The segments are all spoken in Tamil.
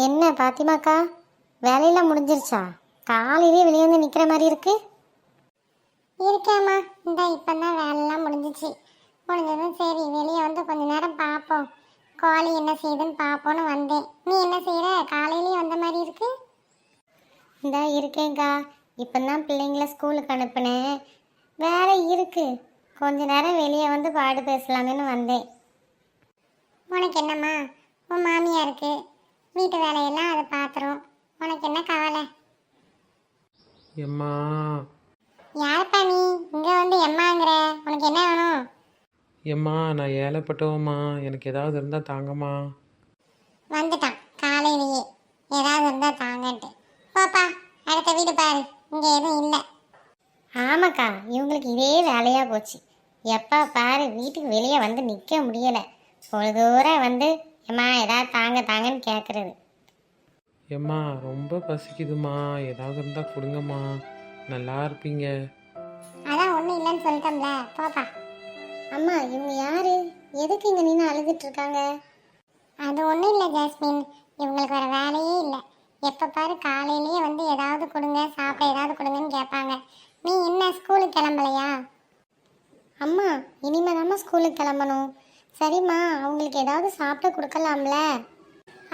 என்ன பாத்திமாக்கா, வேலையெல்லாம் முடிஞ்சிருச்சா? காலையிலே வெளியே வந்து நிற்கிற மாதிரி இருக்கு. இருக்கேம்மா, இந்த இப்போதான் வேலையெல்லாம் முடிஞ்சிச்சு. முடிஞ்சதும் சரி வெளியே வந்து கொஞ்ச நேரம் பார்ப்போம், கோழி என்ன செய்யுதுன்னு பார்ப்போன்னு வந்தேன். நீ என்ன செய்கிற? காலையிலேயே வந்த மாதிரி இருக்கு. இந்த இருக்கேங்க்கா, இப்போ தான் பிள்ளைங்கள ஸ்கூலுக்கு அனுப்புனேன். வேலை இருக்கு, கொஞ்ச நேரம் வெளியே வந்து பாடு பேசலாமேன்னு வந்தேன். உனக்கு என்னம்மா, உன் மாமியாருக்கு வீட்டு வேலையெல்லாம் அதை பார்த்துரும், உனக்கு என்ன கவலை? எம்மா யாருப்பா நீ இங்கே வந்து எம்மாங்கிற? உனக்கு என்ன வேணும்? எம்மா நான் ஏழைப்பட்டவம்மா, எனக்கு ஏதாவது இருந்தால் தாங்கம்மா. வந்துட்டான் காலையிலேயே ஏதாவது இருந்தால் தாங்கன்ட்டு. போப்பா, அடுத்த வீடு பாரு, இங்கே எதுவும் இல்லை. ஆமாக்கா, இவங்களுக்கு இதே வேலையாக போச்சு. எப்போ பாரு வீட்டுக்கு வெளியே வந்து நிற்க முடியலை. பொழுதூரம் வந்து ஏம்மா ஏதாவது தாங்க தாங்கன்னு கேட்குறது. எம்மா ரொம்ப பசிக்குதுமா, ஏதாவது இருந்தால் கொடுங்கம்மா, நல்லா இருப்பீங்க. அதான் ஒன்றும் இல்லைன்னு சொல்லிட்டோம்ல, போப்பா. அம்மா, இவங்க யாரு? எதுக்கு இங்கே நின்று அழுதுட்டு இருக்காங்க? அது ஒன்றும் இல்லை ஜாஸ்மின், இவங்களுக்கு வேறு வேலையே இல்லை. எப்போ பாரு காலையிலேயே வந்து ஏதாவது கொடுங்க, சாப்பிட ஏதாவது கொடுங்கன்னு கேட்பாங்க. நீ என்ன ஸ்கூலுக்கு கிளம்பலையா? அம்மா, இனிமேதாம்மா ஸ்கூலுக்கு கிளம்பணும். சரிம்மா, அவங்களுக்கு ஏதாவது சாப்பிட கொடுக்கலாம்ல?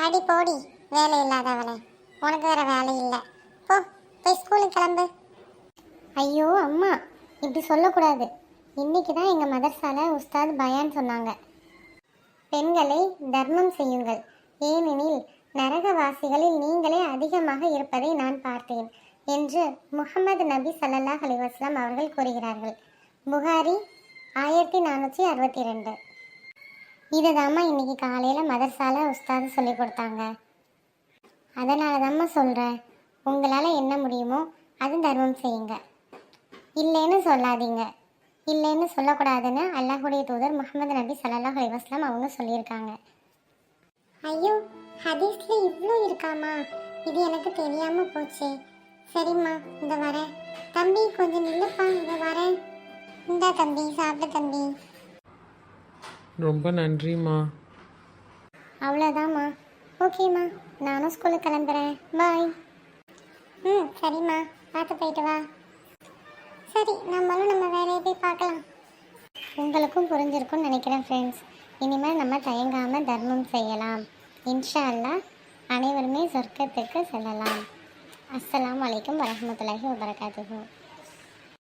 அடி போடி, வேலை இல்லாதவளே, உனக்கு வேறு வேலை இல்லை. போ, போய் ஸ்கூலுக்கு கிளம்பு. ஐயோ அம்மா, இப்படி சொல்லக்கூடாது. இன்னைக்கு தான் எங்கள் மதர்சால உஸ்தாத் பயான் சொன்னாங்க. பெண்களை தர்மம் செய்யுங்கள், ஏனெனில் நரகவாசிகளில் நீங்களே அதிகமாக இருப்பதை நான் பார்த்தேன் என்று முஹம்மது நபி ஸல்லல்லாஹு அலைஹி வஸல்லம் அவர்கள் கூறுகிறார்கள். புகாரி 1462. இதை தாம்மா இன்னைக்கு காலையில் மதர்சால உஸ்தாது சொல்லி கொடுத்தாங்க. அதனால தாம்மா சொல்கிறேன், உங்களால் என்ன முடியுமோ அது தர்மம் செய்யுங்க, இல்லைன்னு சொல்லாதீங்க. இல்லைன்னு சொல்லக்கூடாதுன்னு அல்லாஹுடைய தூதர் முஹம்மது நபி ஸல்லல்லாஹு அலைஹி வஸல்லம் அவங்க சொல்லியிருக்காங்க. ஐயோ, ஹதீஸ்ல இவ்வளோ இருக்காமா? இது எனக்கு தெரியாமல் போச்சே. சரிம்மா, இந்த வரேன். தம்பி கொஞ்சம் நில்லுப்பா, இந்த வரேன். இந்தா தம்பி, சாப்பிட்டு தம்பி. ரொம்ப நன்றிம்மா. அவ்வளோதாம்மா. ஓகேம்மா, நானும் ஸ்கூலுக்கு கிளம்புறேன். பாய். சரிம்மா, பார்த்து போயிட்டு வா. சரி, நம்மளும் நம்ம வேலையை போய் பார்க்கலாம். உங்களுக்கும் புரிஞ்சிருக்கும்னு நினைக்கிறேன் ஃப்ரெண்ட்ஸ். இனிமேல் நம்ம தயங்காமல் தர்மம் செய்யலாம். இன்ஷா அல்லாஹ் அனைவருமே சொர்க்கத்துக்கு செல்லலாம். அஸ்ஸலாமு அலைக்கும் வரஹ்மத்துல்லாஹி வபரகாத்துஹு.